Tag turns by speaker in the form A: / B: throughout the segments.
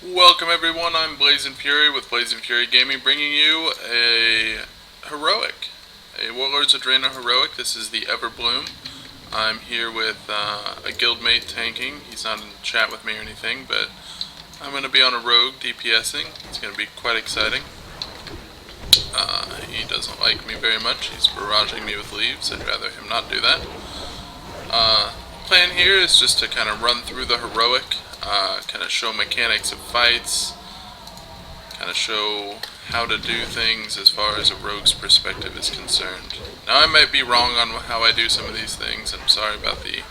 A: Welcome everyone, I'm Blazing Fury with Blazing Fury Gaming, bringing you a heroic, a Warlords of Draenor heroic. This is the Everbloom. I'm here with a guildmate tanking. He's not in chat with me or anything, but I'm going to be on a rogue DPSing. It's going to be quite exciting. He doesn't like me very much. He's barraging me with leaves. I'd rather him not do that. Plan here is just to kind of run through the heroic, kind of show mechanics of fights, kind of show how to do things as far as a rogue's perspective is concerned. Now I might be wrong on how I do some of these things. I'm sorry about the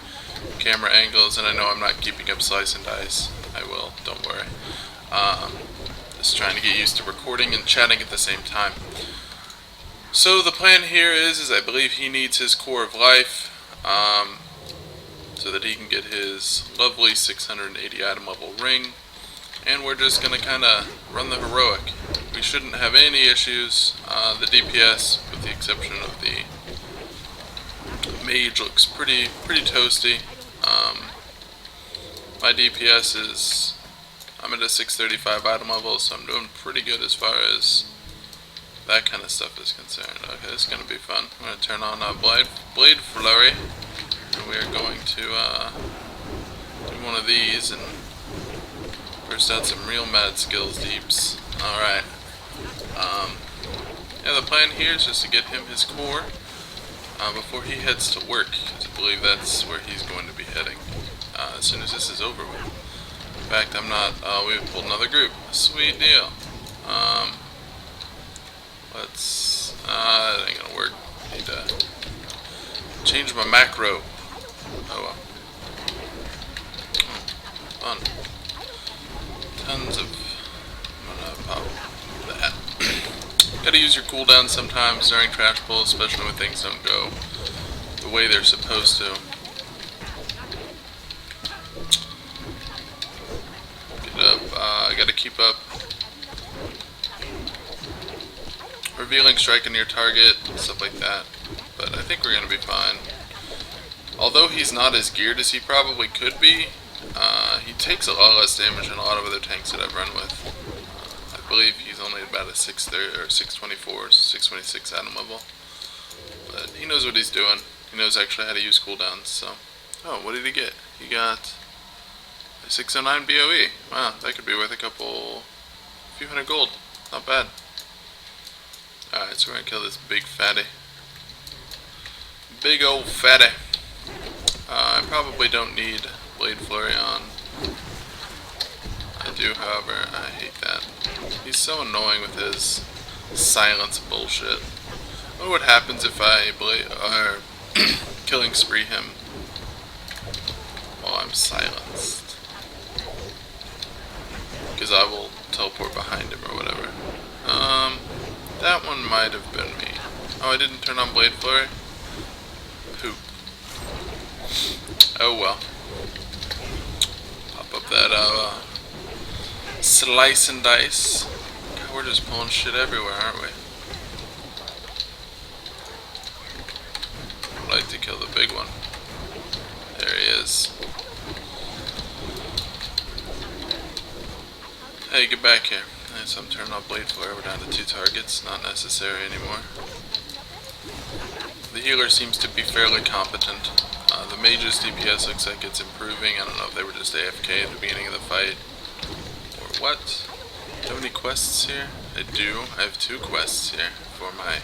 A: camera angles, and I know I'm not keeping up slice and dice. I will, don't worry. Just trying to get used to recording and chatting at the same time. So the plan here is I believe he needs his core of life, so that he can get his lovely 680 item level ring, and we're just going to kind of run the heroic. We shouldn't have any issues. The DPS, with the exception of the mage, looks pretty toasty. My DPS is, I'm at a 635 item level, so I'm doing pretty good as far as that kind of stuff is concerned. Okay, this is going to be fun. I'm going to turn on Blade Flurry, and we are going to do one of these and burst out some real mad skills deeps. Alright. Yeah, the plan here is just to get him his core before he heads to work, because I believe that's where he's going to be heading as soon as this is over with. In fact, I'm not, we pulled another group. Sweet deal. That ain't gonna work. Need to change my macro. Oh well. Fun. Tons of... I'm gonna pop that. Gotta use your cooldown sometimes during trash pulls, especially when things don't go the way they're supposed to. Get up. I gotta keep up. Revealing strike on your target, stuff like that. But I think we're gonna be fine. Although he's not as geared as he probably could be, he takes a lot less damage than a lot of other tanks that I've run with. I believe he's only about a 630 or 624, 626 item level. But he knows what he's doing. He knows actually how to use cooldowns. So, oh, what did he get? He got a 609 BOE. Wow, that could be worth a few hundred gold. Not bad. Alright, so we're gonna kill this big fatty. Big old fatty. I probably don't need Blade Flurry on. I do, however. I hate that. He's so annoying with his silence bullshit. I wonder what happens if I killing spree him while I'm silenced. Because I will teleport behind him or whatever. That one might have been me. Oh, I didn't turn on Blade Flurry? Poop. Oh well. Pop up that slice and dice. God, we're just pulling shit everywhere, aren't we? I'd like to kill the big one. There he is. Hey, get back here. Alright, so I'm turning off Blade Flare. We're down to 2 targets. Not necessary anymore. The healer seems to be fairly competent. The mage's DPS looks like it's improving. I don't know if they were just AFK at the beginning of the fight or what. Do I have any quests here? I do. I have 2 quests here for my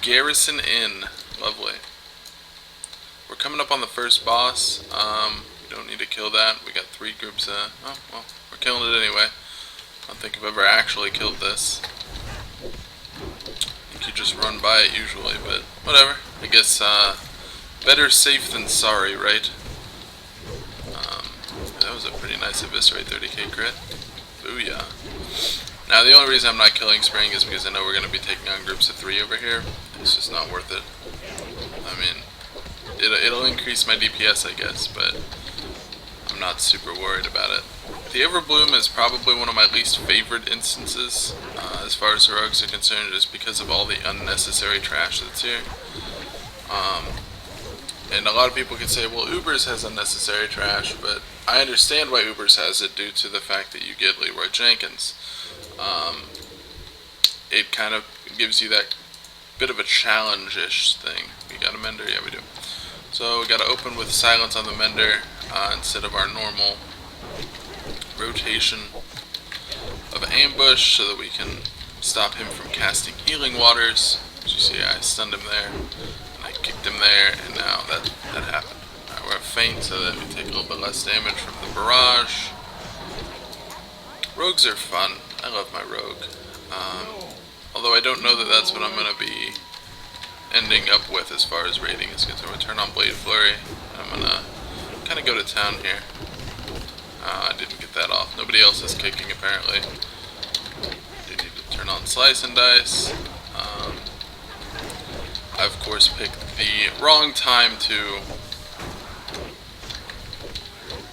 A: Garrison Inn. Lovely. We're coming up on the first boss. We don't need to kill that. We got 3 groups. Oh, well, we're killing it anyway. I don't think I've ever actually killed this. I think you just run by it usually, but whatever. I guess, better safe than sorry, right? That was a pretty nice eviscerate 30k crit. Booyah. Now, the only reason I'm not killing Spring is because I know we're going to be taking on groups of 3 over here. It's just not worth it. I mean, it'll increase my DPS, I guess, but I'm not super worried about it. The Everbloom is probably one of my least favorite instances as far as heroics are concerned, just because of all the unnecessary trash that's here. And a lot of people can say, well, Ubers has unnecessary trash, but I understand why Ubers has it due to the fact that you get Leroy Jenkins. It kind of gives you that bit of a challenge-ish thing. We got a mender? Yeah, we do. So we got to open with silence on the mender instead of our normal rotation of ambush so that we can stop him from casting healing waters. As you see, I stunned him there, and I kicked him there, and now that happened. Alright, we're going to feint so that we take a little bit less damage from the barrage. Rogues are fun. I love my rogue. Although I don't know that that's what I'm going to be ending up with as far as raiding is concerned. We'll turn on Blade Flurry. I'm going to kind of go to town here. I didn't get that off. Nobody else is kicking apparently. I do need to turn on Slice and Dice. I of course picked the wrong time to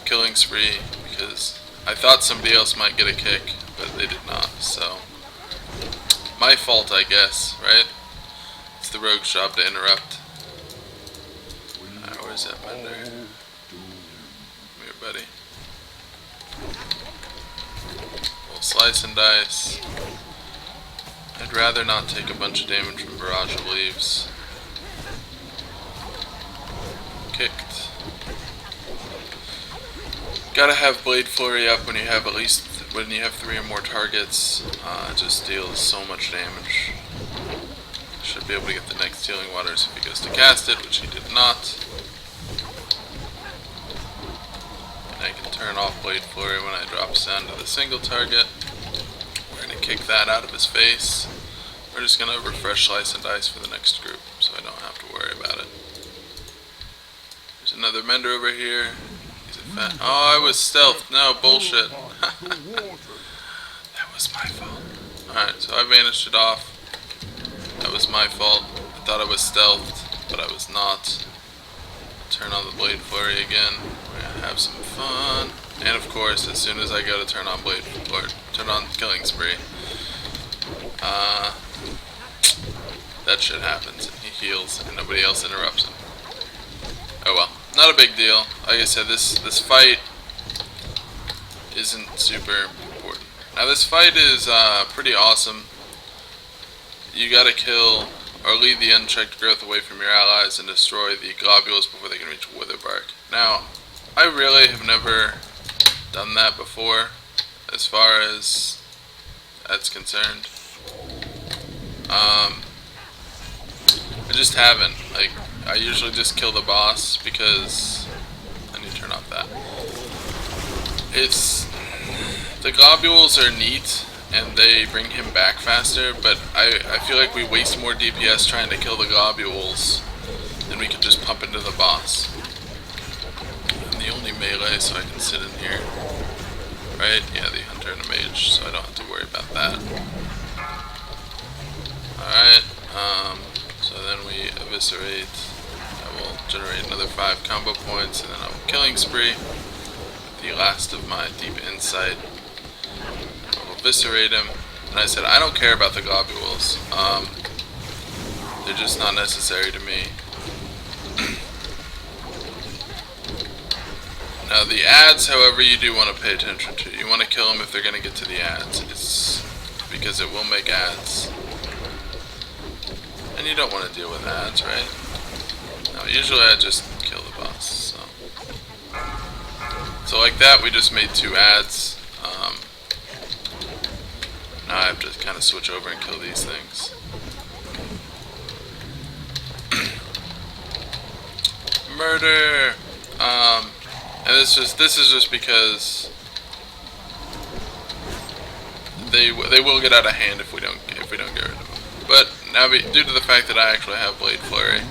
A: killing spree because I thought somebody else might get a kick, but they did not, so my fault, I guess, right? It's the rogue's job to interrupt. Alright, where's that mender? Come here, buddy. We'll slice and dice. I'd rather not take a bunch of damage from Barrage of Leaves. Kicked. Gotta have Blade Flurry up when you have when you have 3 or more targets. It just deals so much damage. Should be able to get the next healing waters if he goes to cast it, which he did not. And I can turn off Blade Flurry when I drops down to the single target. We're gonna kick that out of his face. We're just gonna refresh Slice and Dice for the next group, so I don't have to worry about it. There's another mender over here. Oh, I was stealthed. No, bullshit. That was my fault. Alright, so I vanished it off. That was my fault. I thought I was stealthed, but I was not. Turn on the Blade Flurry again. We're gonna have some fun. And of course, as soon as I go to turn on turn on Killing Spree, that shit happens. And he heals, and nobody else interrupts him. Oh well. Not a big deal. Like I said, this fight isn't super important. Now this fight is pretty awesome. You gotta kill or lead the unchecked growth away from your allies and destroy the globules before they can reach Witherbark. Now, I really have never done that before as far as that's concerned. I just haven't. Like, I usually just kill the boss because I need to turn off that. The globules are neat and they bring him back faster, but I feel like we waste more DPS trying to kill the globules than we could just pump into the boss. I'm the only melee, so I can sit in here. Right? Yeah, the hunter and a mage, so I don't have to worry about that. Alright, so then we eviscerate. I will generate another 5 combo points, and then I will Killing Spree with the last of my Deep Insight. I will eviscerate him. And I said, I don't care about the globules. They're just not necessary to me. Now the ads, however, you do want to pay attention to. You want to kill them if they're going to get to the ads. It's because it will make ads. And you don't want to deal with ads, right? No, usually I just kill the boss. So like that, we just made 2 ads. Now I have to kind of switch over and kill these things. Murder! And this is just because they will get out of hand if we don't get rid of them. But now, due to the fact that I actually have Blade Flurry,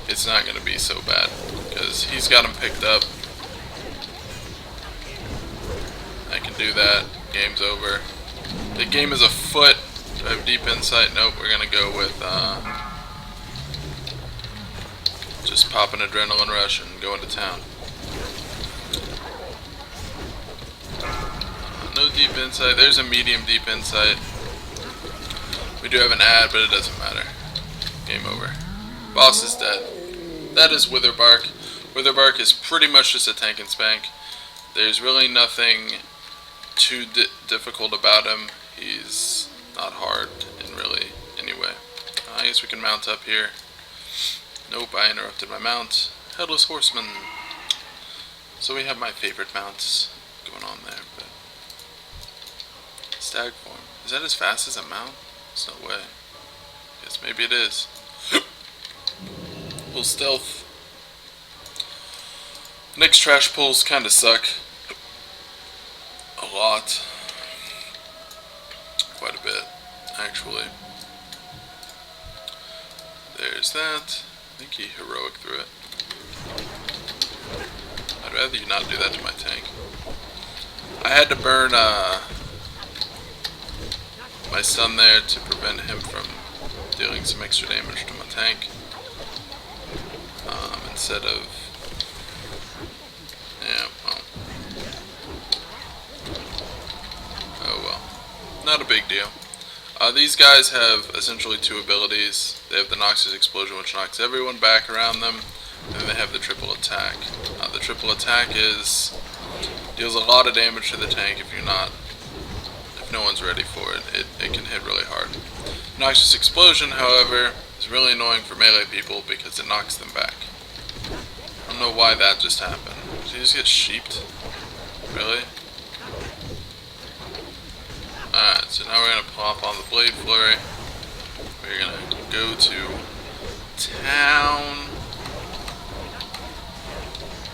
A: it's not going to be so bad because he's got him picked up. I can do that. Game's over. The game is afoot. Do I have Deep Insight? Nope. We're going to go with just pop an Adrenaline Rush and go into town. No Deep Insight. There's a medium Deep Insight. We do have an ad, but it doesn't matter. Game over. Boss is dead. that is Witherbark. Witherbark is pretty much just a tank and spank. There's really nothing too difficult about him. He's not hard in really any way. I guess we can mount up here. Nope, I interrupted my mount. Headless Horseman. So we have my favorite mounts going on there. But Stag form. Is that as fast as a mount? There's no way. Guess maybe it is. Little stealth. Next trash pulls kinda suck. A lot. Quite a bit, actually. There's that. I think he heroic through it. I'd rather you not do that to my tank. I had to burn my stun there to prevent him from dealing some extra damage to my tank. Instead of... yeah, well. Oh well. Not a big deal. These guys have essentially two abilities. They have the Noxus Explosion, which knocks everyone back around them, and then they have the triple attack. The triple attack deals a lot of damage to the tank if no one's ready for it. It can hit really hard. Noxus Explosion, however, is really annoying for melee people because it knocks them back. I don't know why that just happened. Did he just get sheeped? Really? Alright, so now we're going to pop on the Blade Flurry. We're going to go to town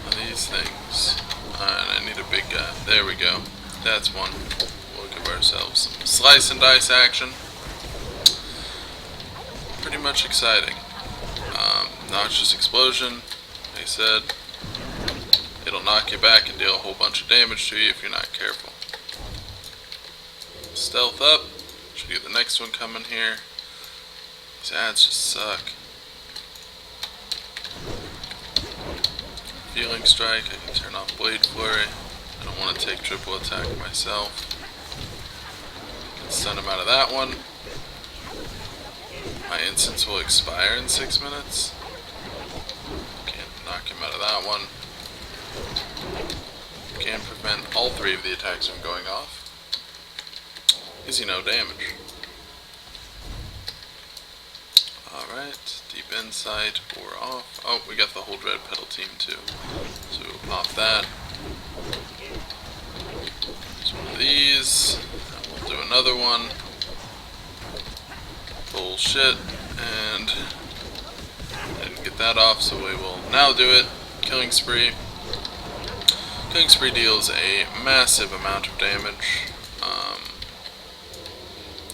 A: on these things. Alright, I need a big guy. There we go. That's one. We'll give ourselves some slice and dice action. Pretty much exciting. Noxious Explosion, like I said, it'll knock you back and deal a whole bunch of damage to you if you're not careful. Stealth up. Should get the next one coming here. These ads just suck. Feeling Strike. I can turn off Blade Flurry. I don't want to take triple attack myself. Can stun him out of that one. My instance will expire in 6 minutes. Can't knock him out of that one. Can prevent all three of the attacks from going off. Easy, no damage. Alright, Deep Insight or off. Oh, we got the whole Dread Petal team too. So we'll pop that. There's one of these. And we'll do another one. Bullshit. And I didn't get that off, so we will now do it. Killing Spree. Killing Spree deals a massive amount of damage.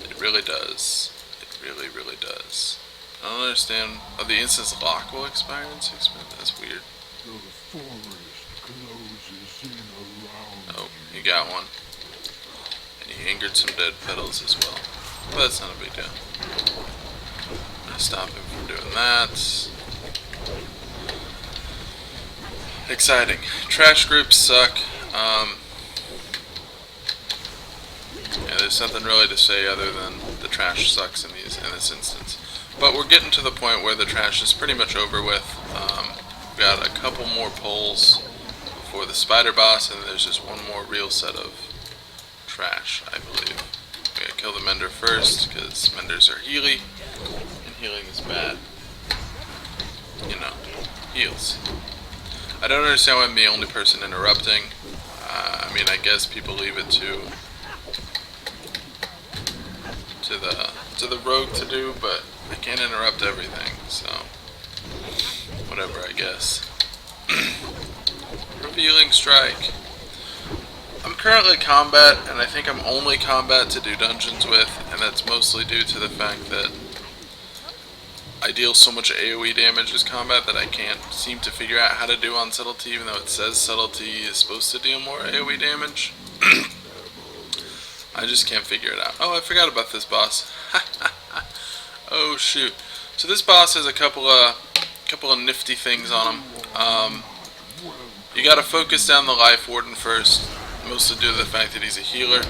A: It really does. It really, really does. I don't understand. Oh, the instance lock will expire in 6 minutes? That's weird.
B: The forest closes in around
A: Oh, he got one. And he angered some dead petals as well. But that's not a big deal. I'm gonna stop him from doing that. Exciting. Trash groups suck. Yeah, there's nothing really to say other than the trash sucks in this instance. But we're getting to the point where the trash is pretty much over with. We've got a couple more pulls before the spider boss, and there's just one more real set of trash, I believe. We gotta kill the Mender first, because Menders are healy, and healing is bad. You know, heals. I don't understand why I'm the only person interrupting. I mean, I guess people leave it to the rogue to do, but I can't interrupt everything, so whatever, I guess. Revealing Strike. I'm currently combat, and I think I'm only combat to do dungeons with, and that's mostly due to the fact that I deal so much AoE damage as combat that I can't seem to figure out how to do on Subtlety, even though it says Subtlety is supposed to deal more AoE damage. I just can't figure it out. Oh, I forgot about this boss. Oh shoot. So this boss has a couple of nifty things on him. You gotta focus down the Life Warden first, mostly due to the fact that he's a healer.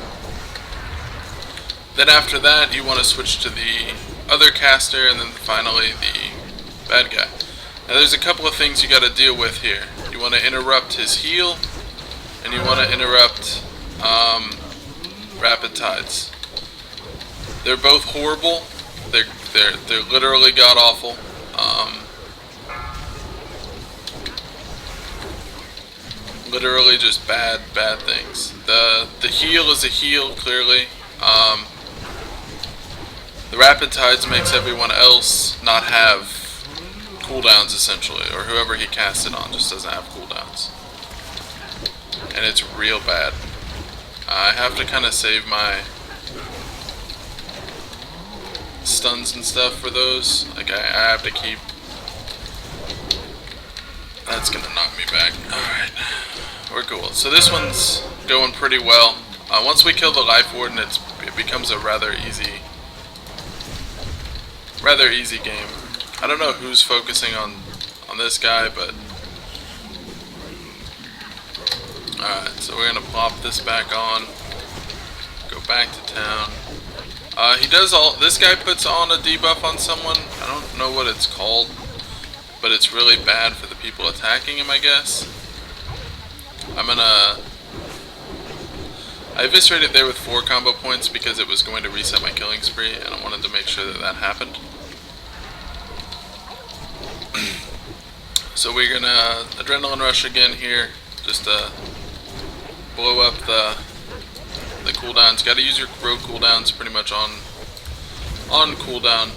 A: Then after that, you want to switch to the other caster, and then finally the bad guy. Now there's a couple of things you got to deal with here. You want to interrupt his heal, and you want to interrupt rapid tides. They're both horrible. They're literally god awful. Literally just bad things. The heal is a heal, clearly. The rapid tides makes everyone else not have cooldowns, essentially, or whoever he casts it on just doesn't have cooldowns, and it's real bad. I have to kind of save my stuns and stuff for those. Like I have to keep. That's gonna knock me back. Alright, we're cool. So this one's going pretty well. Once we kill the Life Warden, it becomes a rather easy game. I don't know who's focusing on this guy, but alright, so we're gonna plop this back on. Go back to town. This guy puts on a debuff on someone. I don't know what it's called, but it's really bad for the people attacking him, I guess. I eviscerated there with 4 combo points because it was going to reset my killing spree, and I wanted to make sure that happened. So we're gonna Adrenaline Rush again here, just to blow up the cooldowns. Gotta use your rogue cooldowns pretty much on cooldown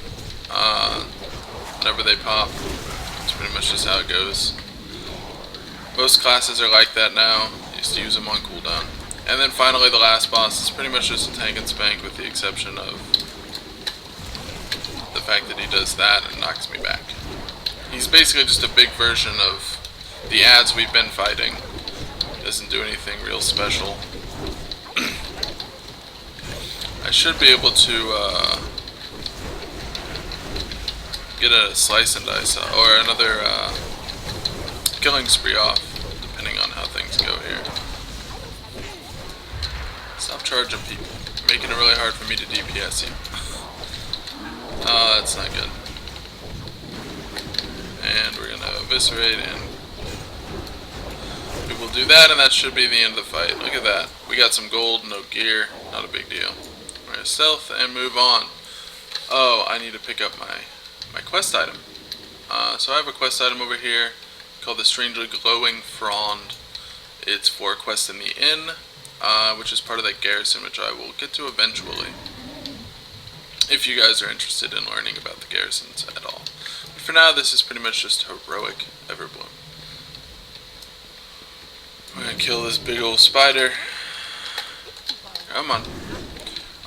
A: whenever they pop. It's pretty much just how it goes. Most classes are like that now. You used to use them on cooldown. And then finally the last boss is pretty much just a tank and spank, with the exception of the fact that he does that and knocks me back. He's basically just a big version of the ads we've been fighting. Doesn't do anything real special. I should be able to get a slice and dice or another killing spree off, depending on how things go here. Stop charging people. Making it really hard for me to DPS you. That's not good. And we're gonna eviscerate, and we will do that, and that should be the end of the fight. Look at that. We got some gold, no gear, not a big deal. We're gonna stealth and move on. Oh, I need to pick up my quest item. So I have a quest item over here called the Strangely Glowing Frond. It's for a quest in the inn, which is part of that garrison, which I will get to eventually, if you guys are interested in learning about the garrisons at all. But for now, this is pretty much just heroic Everbloom. We're gonna kill this big old spider. Come on.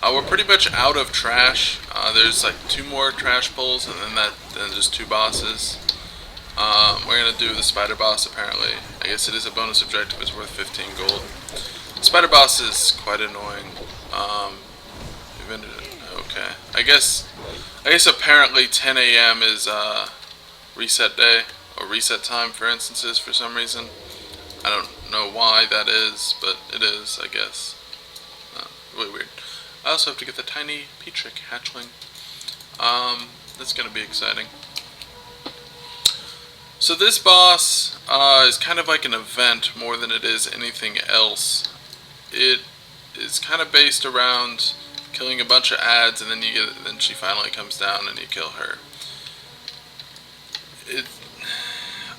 A: We're pretty much out of trash. There's like 2 more trash pulls, and then just 2 bosses. We're gonna do the spider boss, apparently. I guess it is a bonus objective. It's worth 15 gold. Spider boss is quite annoying. Okay. I guess apparently 10 a.m. is reset day, or reset time for instances for some reason. I don't know why that is, but it is, I guess. Really weird. I also have to get the tiny Petrick hatchling. That's gonna be exciting. So this boss is kind of like an event more than it is anything else. It is kind of based around killing a bunch of ads, and then she finally comes down and you kill her.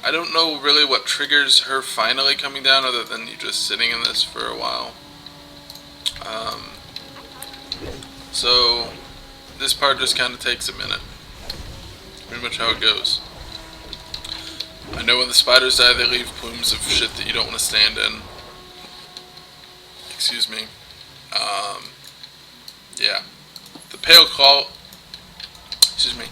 A: I don't know really what triggers her finally coming down, other than you just sitting in this for a while. So this part just kind of takes a minute. Pretty much how it goes. I know when the spiders die, they leave plumes of shit that you don't want to stand in. Excuse me. Yeah. The pale claw. Excuse me.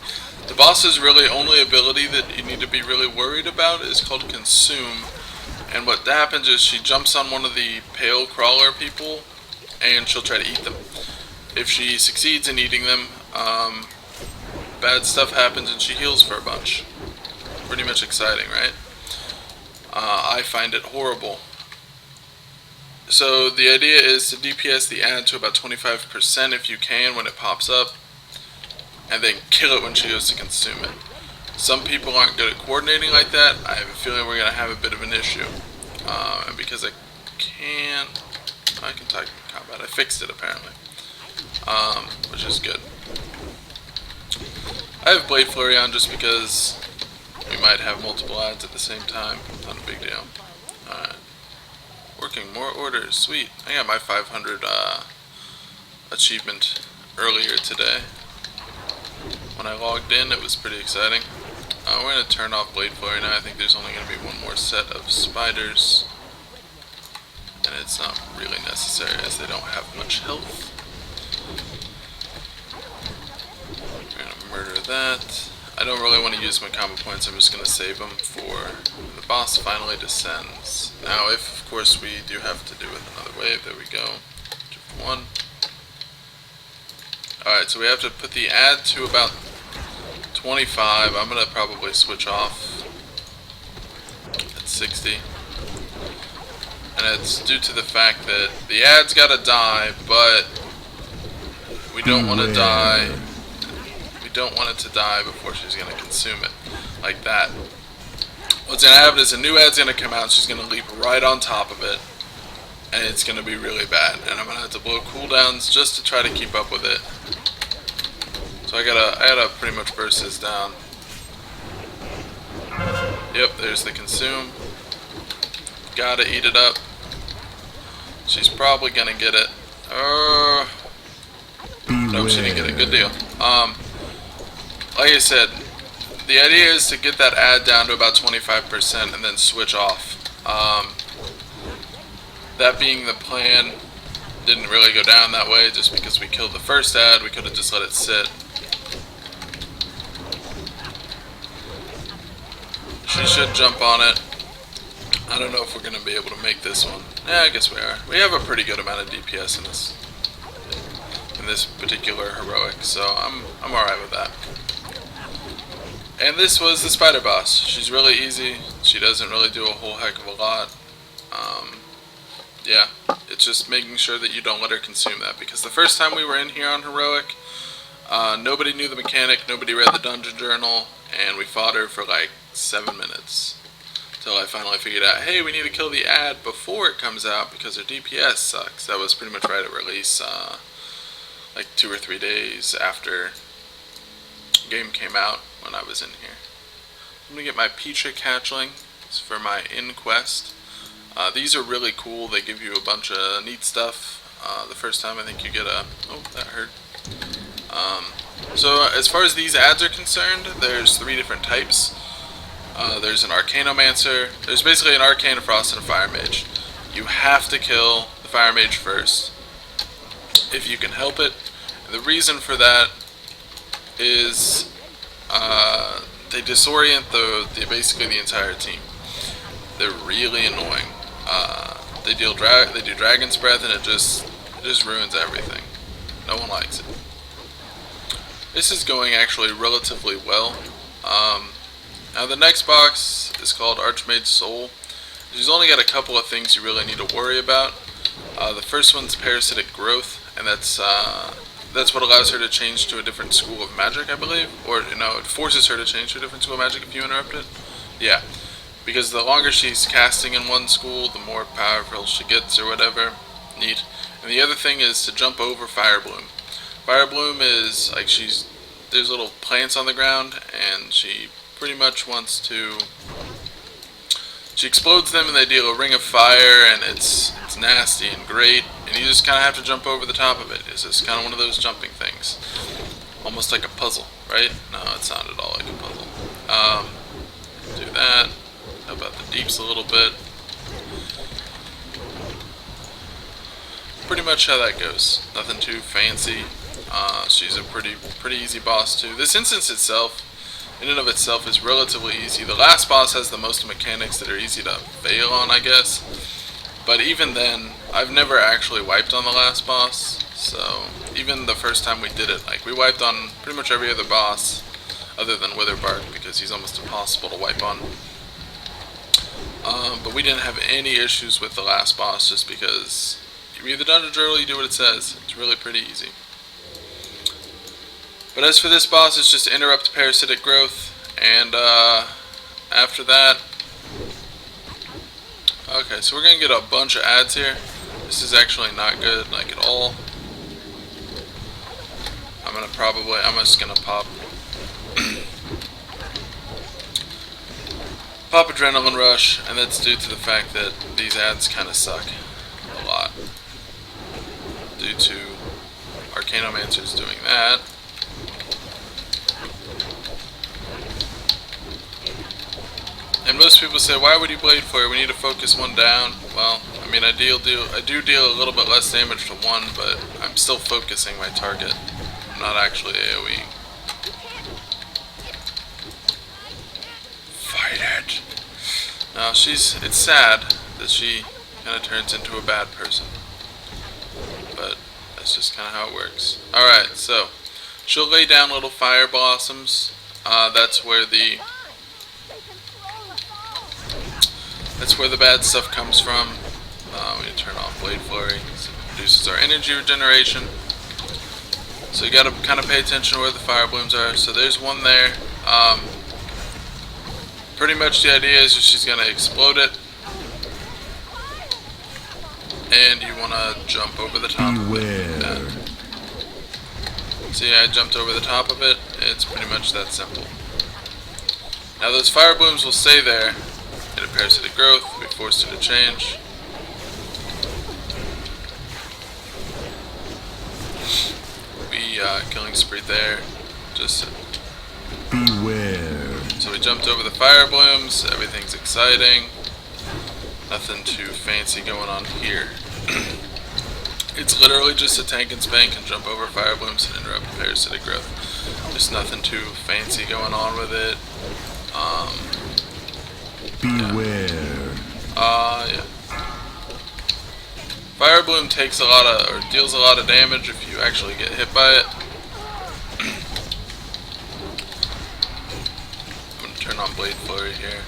A: The boss's really only ability that you need to be really worried about is called Consume. And what happens is she jumps on one of the pale crawler people, and she'll try to eat them. If she succeeds in eating them, bad stuff happens and she heals for a bunch. Pretty much exciting, right? I find it horrible. So the idea is to DPS the ad to about 25% if you can when it pops up, and then kill it when she goes to consume it. Some people aren't good at coordinating like that. I have a feeling we're going to have a bit of an issue. And because I can type combat. I fixed it apparently, which is good. I have Blade Flurry on just because we might have multiple ads at the same time. Not a big deal. Alright. Working more orders. Sweet. I got my 500 achievement earlier today. When I logged in, it was pretty exciting. We're going to turn off Blade Flurry now. I think there's only going to be one more set of spiders. And it's not really necessary as they don't have much health. We're going to murder that. I don't really want to use my combo points. I'm just going to save them for the boss finally descends. Now, if of course we do have to do with another wave, there we go. Just one. Alright, so we have to put the ad to about 25. I'm going to probably switch off at 60. And it's due to the fact that the ad's got to die, but we don't want to die. We don't want it to die before she's going to consume it. Like that. What's going to happen is a new ad's going to come out, she's going to leap right on top of it. And it's going to be really bad. And I'm going to have to blow cooldowns just to try to keep up with it. So I gotta pretty much burst this down. Yep, there's the consume. Gotta eat it up. She's probably gonna get it. Nope, she didn't get it. Good deal. Like I said, the idea is to get that ad down to about 25% and then switch off. That being the plan, didn't really go down that way just because we killed the first ad. We could have just let it sit. She should jump on it. I don't know if we're going to be able to make this one. Yeah, I guess we are. We have a pretty good amount of DPS in this particular heroic, so I'm alright with that. And this was the spider boss. She's really easy. She doesn't really do a whole heck of a lot. Yeah, it's just making sure that you don't let her consume that, because the first time we were in here on heroic, nobody knew the mechanic, nobody read the dungeon journal, and we fought her for like 7 minutes. Until I finally figured out, hey, we need to kill the ad before it comes out because her DPS sucks. That was pretty much right at release, like 2 or 3 days after the game came out when I was in here. I'm going to get my Peachick hatchling. It's for my inquest. These are really cool. They give you a bunch of neat stuff. The first time I think you get a... Oh, that hurt. So as far as these ads are concerned, there's 3 different types. There's an Arcanomancer. There's basically an Arcane, a Frost, and a Fire Mage. You have to kill the Fire Mage first, if you can help it. And the reason for that is they disorient basically the entire team. They're really annoying. They do Dragon's Breath, and it just ruins everything. No one likes it. This is going actually relatively well. Now the next box is called Archmage's Soul. She's only got a couple of things you really need to worry about. The first one's Parasitic Growth, and that's what allows her to change to a different school of magic, I believe. Or, no, it forces her to change to a different school of magic if you interrupt it. Yeah, because the longer she's casting in one school, the more powerful she gets or whatever. Neat. And the other thing is to jump over Firebloom. Firebloom is, like, there's little plants on the ground, and she pretty much wants to... She explodes them and they deal a ring of fire, and it's nasty and great, and you just kind of have to jump over the top of it. It's just kind of one of those jumping things. Almost like a puzzle, right? No, it's not at all like a puzzle. Do that. How about the deeps a little bit? Pretty much how that goes. Nothing too fancy. She's a pretty easy boss too. This instance itself, in and of itself, is relatively easy. The last boss has the most mechanics that are easy to fail on, I guess. But even then, I've never actually wiped on the last boss. So even the first time we did it, like, we wiped on pretty much every other boss other than Witherbark, because he's almost impossible to wipe on. But we didn't have any issues with the last boss, just because you read the dungeon journal, you do what it says. It's really pretty easy. But as for this boss, it's just interrupt parasitic growth, And after that, okay, so we're gonna get a bunch of ads here. This is actually not good, like at all. I'm just gonna pop Adrenaline Rush, and that's due to the fact that these ads kind of suck a lot. Due to Arcanomancers doing that. And most people say, why would you Blade Flare? We need to focus one down. Well, I mean, I do deal a little bit less damage to one, but I'm still focusing my target. I'm not actually AoEing. Fight it! Now, it's sad that she kind of turns into a bad person. But that's just kind of how it works. Alright, so she'll lay down little fire blossoms. That's where the bad stuff comes from. We need to turn off Blade Flurry. So it reduces our energy regeneration. So you gotta kind of pay attention to where the fire blooms are. So there's one there. Pretty much the idea is she's gonna explode it. And you wanna jump over the top of it. See, I jumped over the top of it. It's pretty much that simple. Now those fire blooms will stay there. It a parasitic growth, we forced it to change. Be killing spree there. Just
B: beware.
A: So we jumped over the fire blooms, everything's exciting. Nothing too fancy going on here. It's literally just a tank and spank and jump over fire blooms and interrupt parasitic growth. There's nothing too fancy going on with it.
B: Beware.
A: Yeah. Fire Bloom takes deals a lot of damage if you actually get hit by it. I'm gonna turn on Blade Flurry here.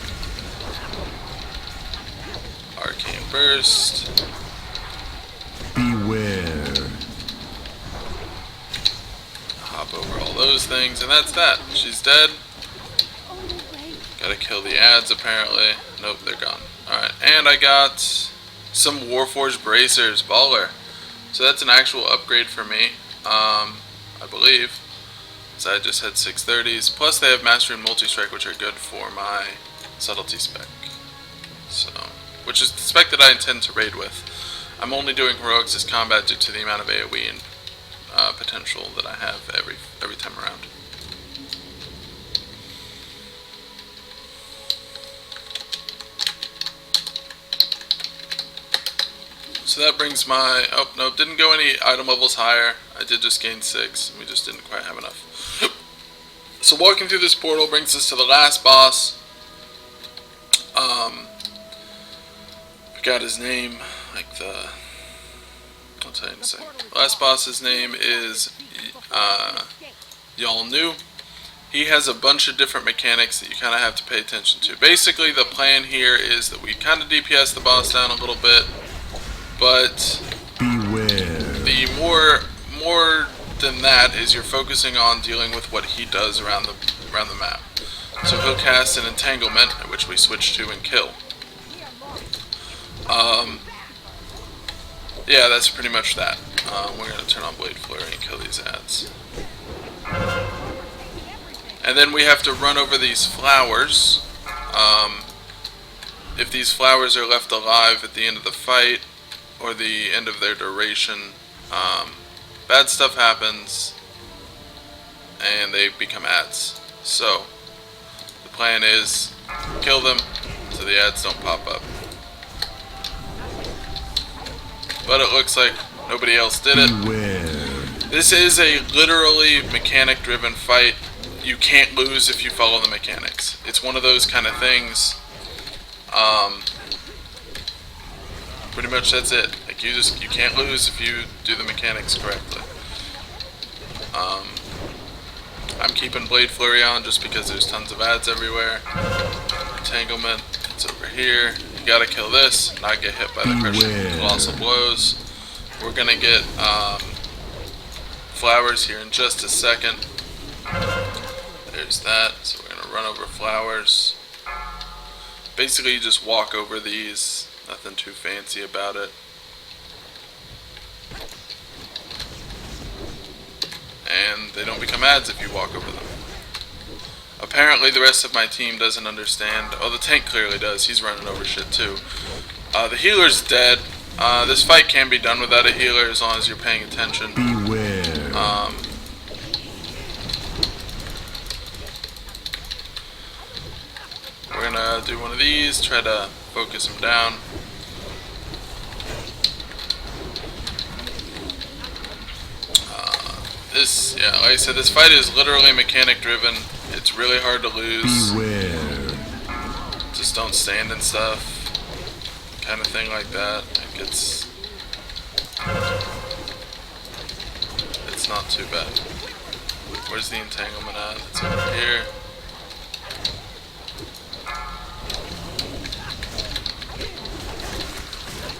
A: Arcane Burst.
B: Beware.
A: Hop over all those things, and that's that. She's dead. Gotta kill the ads apparently. Nope, they're gone. Alright, and I got some Warforged Bracers, baller. So that's an actual upgrade for me, I believe. So I just had 630s. Plus they have Mastery and Multi-Strike, which are good for my Subtlety spec. So, which is the spec that I intend to raid with. I'm only doing Heroics as combat due to the amount of AoE and potential that I have every time around. So that brings my, oh no, didn't go any item levels higher. I did just gain 6, we just didn't quite have enough. So walking through this portal brings us to the last boss. I forgot his name, I'll tell you in a second. The last boss's name is Y'all Knew. He has a bunch of different mechanics that you kind of have to pay attention to. Basically the plan here is that we kind of DPS the boss down a little bit. But
B: beware.
A: The more than that is you're focusing on dealing with what he does around the map. So he'll cast an entanglement, which we switch to and kill. Yeah, that's pretty much that. We're gonna turn on Blade Flurry and kill these ads. And then we have to run over these flowers. If these flowers are left alive at the end of the fight, or the end of their duration, bad stuff happens and they become ads. So the plan is kill them so the ads don't pop up. But it looks like nobody else did it.
B: Beware. This
A: is a literally mechanic driven fight. You can't lose if you follow the mechanics. It's one of those kind of things. Pretty much that's it. Like you can't lose if you do the mechanics correctly. I'm keeping Blade Flurry on just because there's tons of ads everywhere. Entanglement, it's over here. You gotta kill this, not get hit by the crushing colossal blows. We're gonna get flowers here in just a second. There's that. So we're gonna run over flowers. Basically, you just walk over these. Nothing too fancy about it. And they don't become ads if you walk over them. Apparently the rest of my team doesn't understand. Oh, the tank clearly does. He's running over shit too. The healer's dead. This fight can be done without a healer as long as you're paying attention.
B: Beware.
A: We're gonna do one of these, try to focus him down. Yeah, like I said, this fight is literally mechanic driven. It's really hard to lose.
B: Beware.
A: Just don't stand and stuff. Kind of thing like that. Like it's not too bad. Where's the entanglement at? It's over here.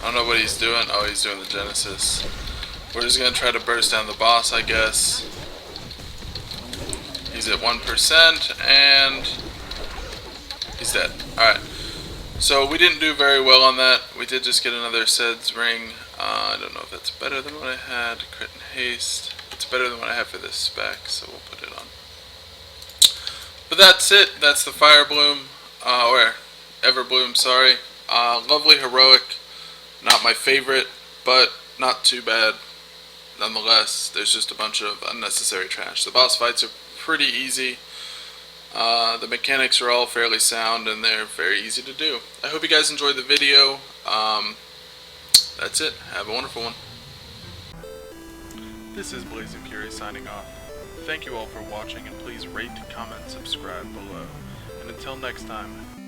A: I don't know what he's doing. Oh, he's doing the Genesis. We're just gonna try to burst down the boss, I guess. He's at 1% and he's dead. Alright. So we didn't do very well on that. We did just get another Sed's ring. I don't know if that's better than what I had. Crit and haste. It's better than what I have for this spec, so we'll put it on. But that's it. That's the Firebloom. Or Everbloom, sorry. Lovely heroic. Not my favorite, but not too bad. Nonetheless, there's just a bunch of unnecessary trash. The boss fights are pretty easy. The mechanics are all fairly sound and they're very easy to do. I hope you guys enjoyed the video. That's it. Have a wonderful one. This is Blazing Fury signing off. Thank you all for watching and please rate, comment, subscribe below. And until next time.